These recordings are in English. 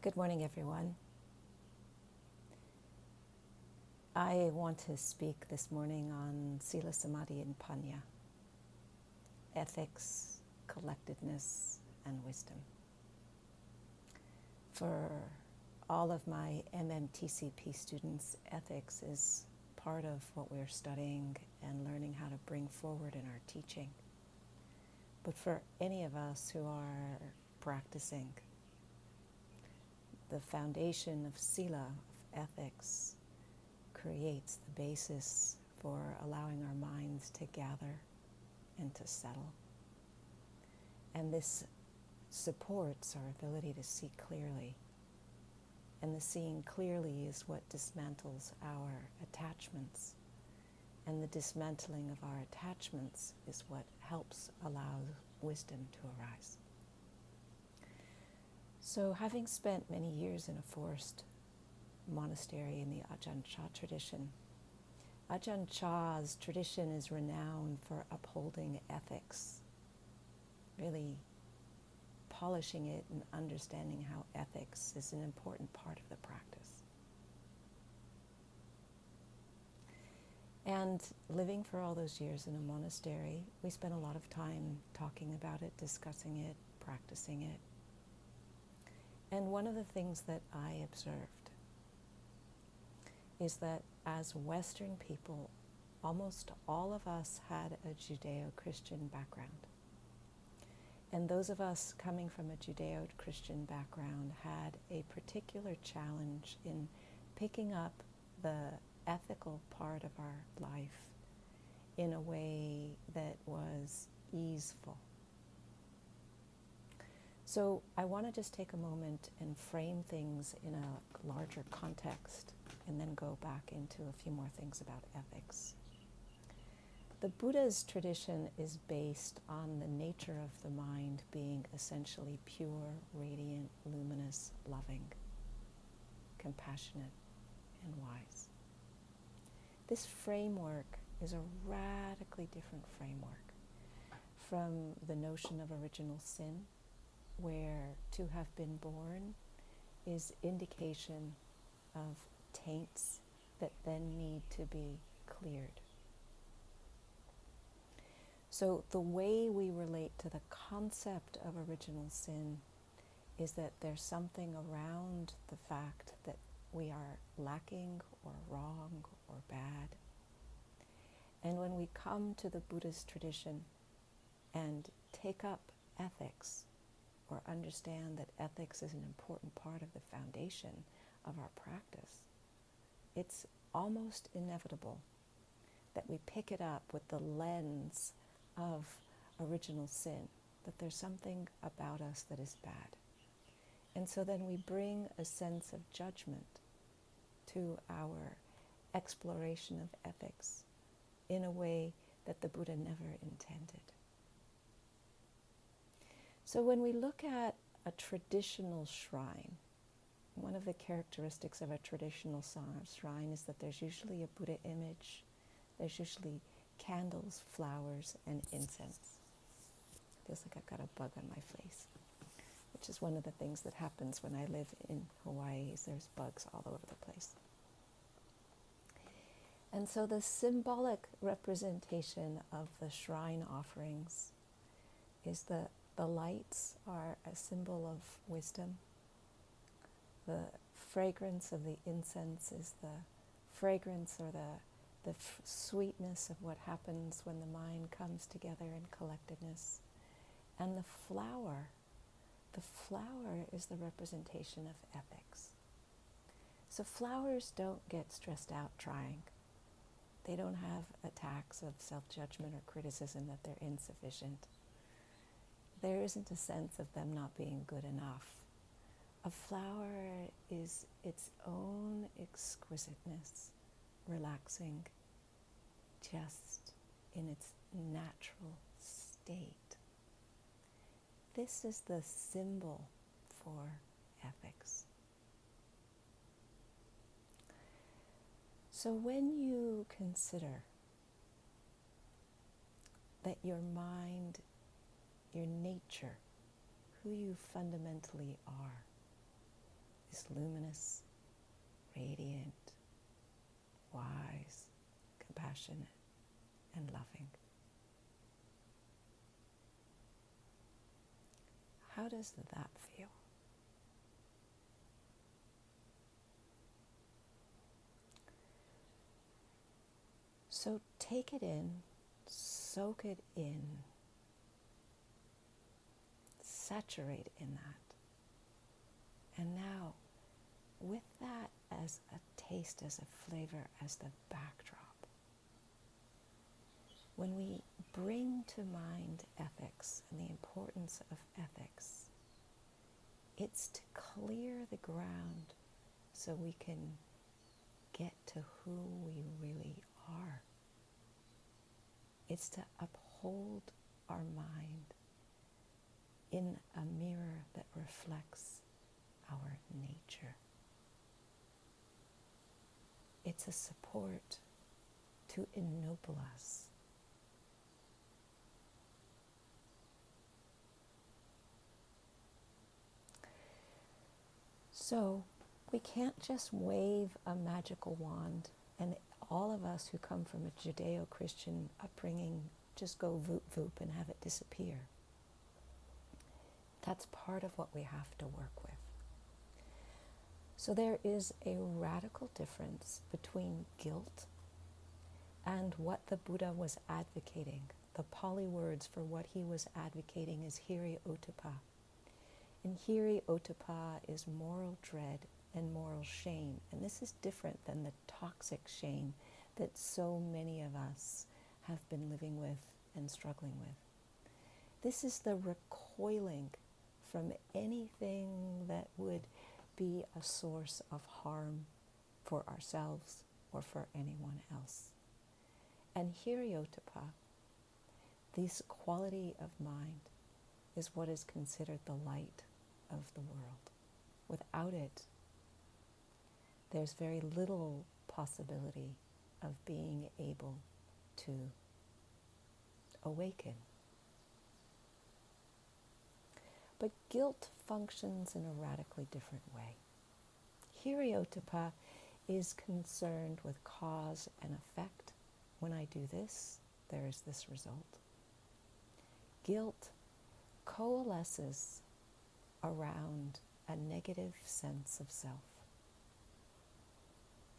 Good morning, everyone. I want to speak this morning on Sila, Samadhi, and Panya, ethics, collectedness, and wisdom. For all of my MMTCP students, ethics is part of what we're studying and learning how to bring forward in our teaching. But for any of us who are practicing, the foundation of Sila, of ethics, creates the basis for allowing our minds to gather and to settle. And this supports our ability to see clearly. And the seeing clearly is what dismantles our attachments. And the dismantling of our attachments is what helps allow wisdom to arise. So, having spent many years in a forest monastery in the Ajahn Chah tradition, Ajahn Chah's tradition is renowned for upholding ethics, really polishing it and understanding how ethics is an important part of the practice. And living for all those years in a monastery, we spent a lot of time talking about it, discussing it, practicing it. And one of the things that I observed is that as Western people, almost all of us had a Judeo-Christian background. And those of us coming from a Judeo-Christian background had a particular challenge in picking up the ethical part of our life in a way that was easeful. So I want to just take a moment and frame things in a larger context and then go back into a few more things about ethics. The Buddha's tradition is based on the nature of the mind being essentially pure, radiant, luminous, loving, compassionate, and wise. This framework is a radically different framework from the notion of original sin, where to have been born is indication of taints that then need to be cleared. So the way we relate to the concept of original sin is that there's something around the fact that we are lacking or wrong or bad. And when we come to the Buddhist tradition and take up ethics, or understand that ethics is an important part of the foundation of our practice, it's almost inevitable that we pick it up with the lens of original sin, that there's something about us that is bad. And so then we bring a sense of judgment to our exploration of ethics in a way that the Buddha never intended. So when we look at a traditional shrine, one of the characteristics of a traditional shrine is that there's usually a Buddha image, there's usually candles, flowers, and incense. Feels like I've got a bug on my face, which is one of the things that happens when I live in Hawaii, is there's bugs all over the place. And so the symbolic representation of the shrine offerings is the lights are a symbol of wisdom. The fragrance of the incense is the fragrance or the sweetness of what happens when the mind comes together in collectedness. And the flower is the representation of ethics. So flowers don't get stressed out trying. They don't have attacks of self-judgment or criticism that they're insufficient. There isn't a sense of them not being good enough. A flower is its own exquisiteness, relaxing, just in its natural state. This is the symbol for ethics. So when you consider that your mind, your nature, who you fundamentally are, He's luminous, radiant, wise, compassionate, and loving. How does that feel? So take it in, soak it in, saturate in that. And now, with that as a taste, as a flavor, as the backdrop, when we bring to mind ethics and the importance of ethics, it's to clear the ground so we can get to who we really are. It's to uphold our mind in a mirror that reflects our nature. It's a support to ennoble us. So we can't just wave a magical wand and all of us who come from a Judeo-Christian upbringing just go voop voop and have it disappear. That's part of what we have to work with. So there is a radical difference between guilt and what the Buddha was advocating. The Pali words for what he was advocating is hiri ottappa. And hiri ottappa is moral dread and moral shame. And this is different than the toxic shame that so many of us have been living with and struggling with. This is the recoiling from anything that would be a source of harm for ourselves or for anyone else. And hiri-ottappa, this quality of mind, is what is considered the light of the world. Without it, there's very little possibility of being able to awaken. But guilt functions in a radically different way. Hiri-ottappa is concerned with cause and effect. When I do this, there is this result. Guilt coalesces around a negative sense of self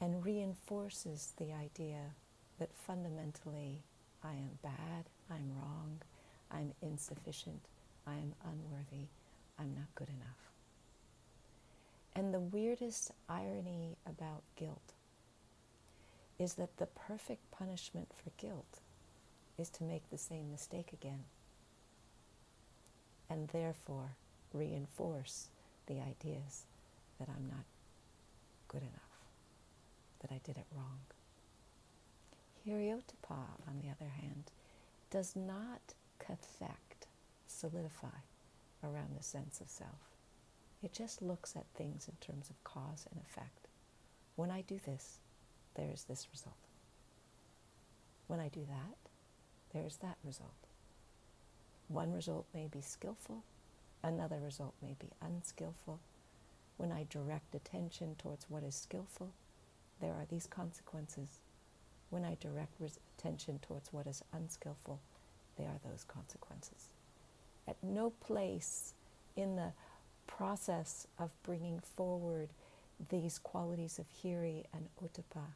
and reinforces the idea that fundamentally I am bad, I'm wrong, I'm insufficient, I am unworthy, I'm not good enough. And the weirdest irony about guilt is that the perfect punishment for guilt is to make the same mistake again, and therefore reinforce the ideas that I'm not good enough, that I did it wrong. Hiri-ottappa, on the other hand, does not cathect, solidify around the sense of self. It just looks at things in terms of cause and effect. When I do this, there is this result. When I do that, there is that result. One result may be skillful, another result may be unskillful. When I direct attention towards what is skillful, there are these consequences. When I direct attention towards what is unskillful, there are those consequences. At no place in the process of bringing forward these qualities of hiri and ottappa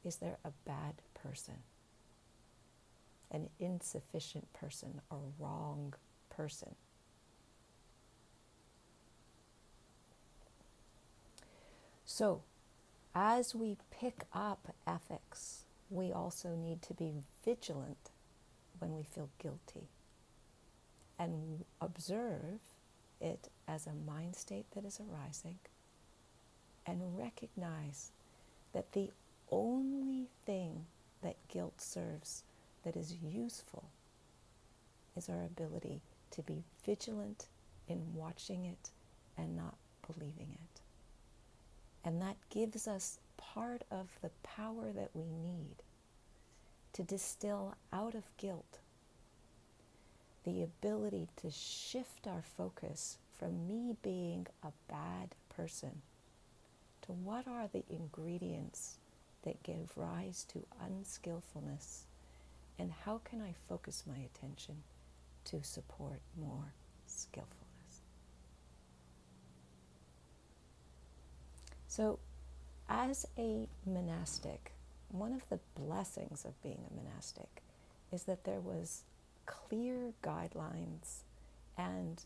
is there a bad person, an insufficient person, a wrong person. So, as we pick up ethics, we also need to be vigilant when we feel guilty and observe it as a mind state that is arising and recognize that the only thing that guilt serves that is useful is our ability to be vigilant in watching it and not believing it. And that gives us part of the power that we need to distill out of guilt the ability to shift our focus from me being a bad person to what are the ingredients that give rise to unskillfulness, and how can I focus my attention to support more skillfulness. So, as a monastic, one of the blessings of being a monastic is that there was clear guidelines and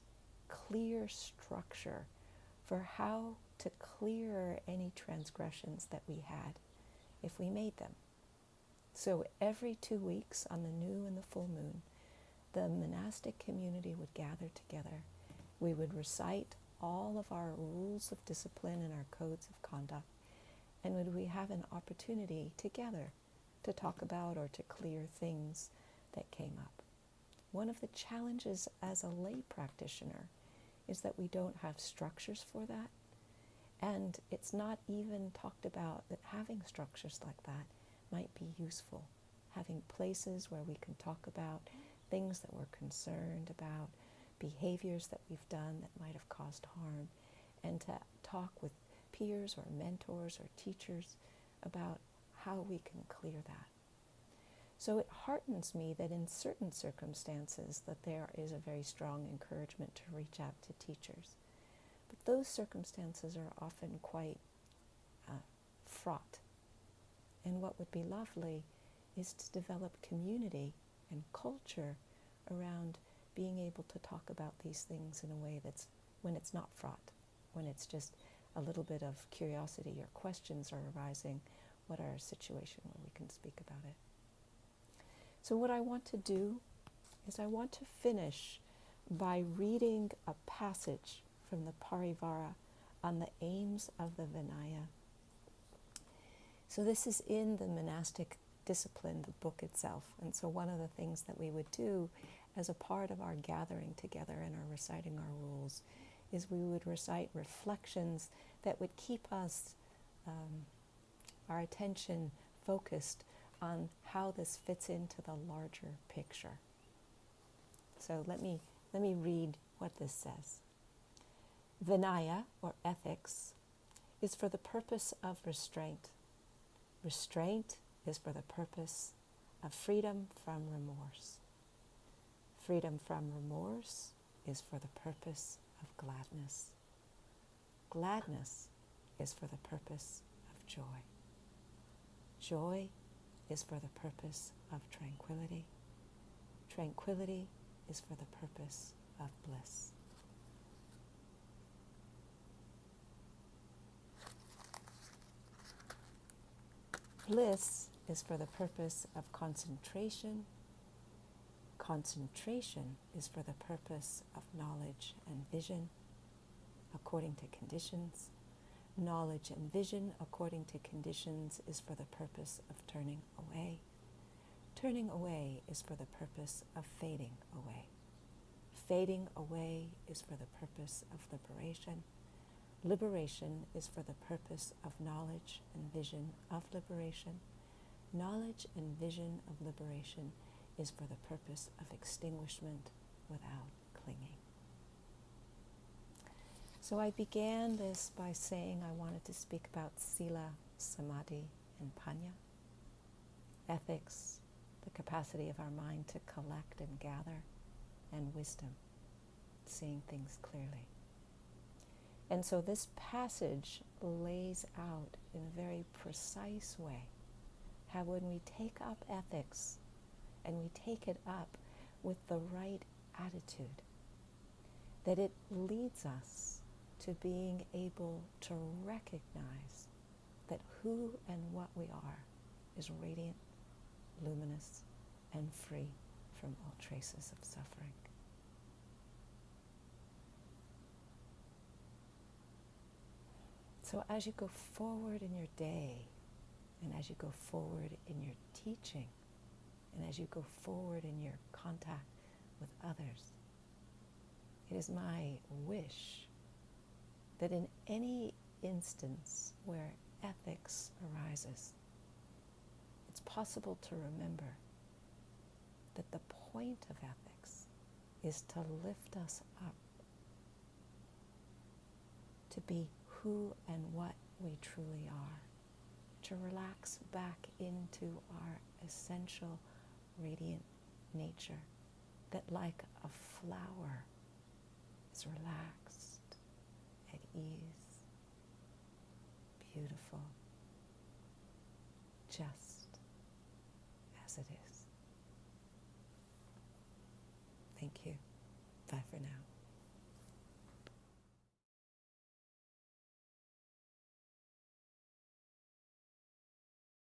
clear structure for how to clear any transgressions that we had if we made them. So every 2 weeks on the new and the full moon, the monastic community would gather together. We would recite all of our rules of discipline and our codes of conduct, and would we have an opportunity together to talk about or to clear things that came up. One of the challenges as a lay practitioner is that we don't have structures for that, and it's not even talked about that having structures like that might be useful. Having places where we can talk about things that we're concerned about, behaviors that we've done that might have caused harm, and to talk with peers or mentors or teachers about how we can clear that. So it heartens me that in certain circumstances that there is a very strong encouragement to reach out to teachers. But those circumstances are often quite fraught. And what would be lovely is to develop community and culture around being able to talk about these things in a way that's, when it's not fraught, when it's just a little bit of curiosity or questions are arising, what are a situation where we can speak about it. So what I want to do is I want to finish by reading a passage from the Parivara on the aims of the Vinaya. So this is in the monastic discipline, the book itself. And so one of the things that we would do as a part of our gathering together and our reciting our rules is we would recite reflections that would keep us, our attention focused on how this fits into the larger picture. So let me read what this says. Vinaya, or ethics, is for the purpose of restraint. Restraint is for the purpose of freedom from remorse. Freedom from remorse is for the purpose of gladness. Gladness is for the purpose of joy. Joy is for the purpose of tranquility. Tranquility is for the purpose of bliss. Bliss is for the purpose of concentration. Concentration is for the purpose of knowledge and vision according to conditions. Knowledge and vision according to conditions is for the purpose of turning away. Turning away is for the purpose of fading away. Fading away is for the purpose of liberation. Liberation is for the purpose of knowledge and vision of liberation. Knowledge and vision of liberation is for the purpose of extinguishment without clinging. So I began this by saying I wanted to speak about Sila, Samadhi, and Panya. Ethics, the capacity of our mind to collect and gather, and wisdom, seeing things clearly. And so this passage lays out in a very precise way how when we take up ethics and we take it up with the right attitude, that it leads us to being able to recognize that who and what we are is radiant, luminous, and free from all traces of suffering. So as you go forward in your day, and as you go forward in your teaching, and as you go forward in your contact with others, it is my wish that in any instance where ethics arises, it's possible to remember that the point of ethics is to lift us up, to be who and what we truly are, to relax back into our essential radiant nature that, like a flower, is relaxed, at ease, beautiful, just as it is. Thank you. Bye for now.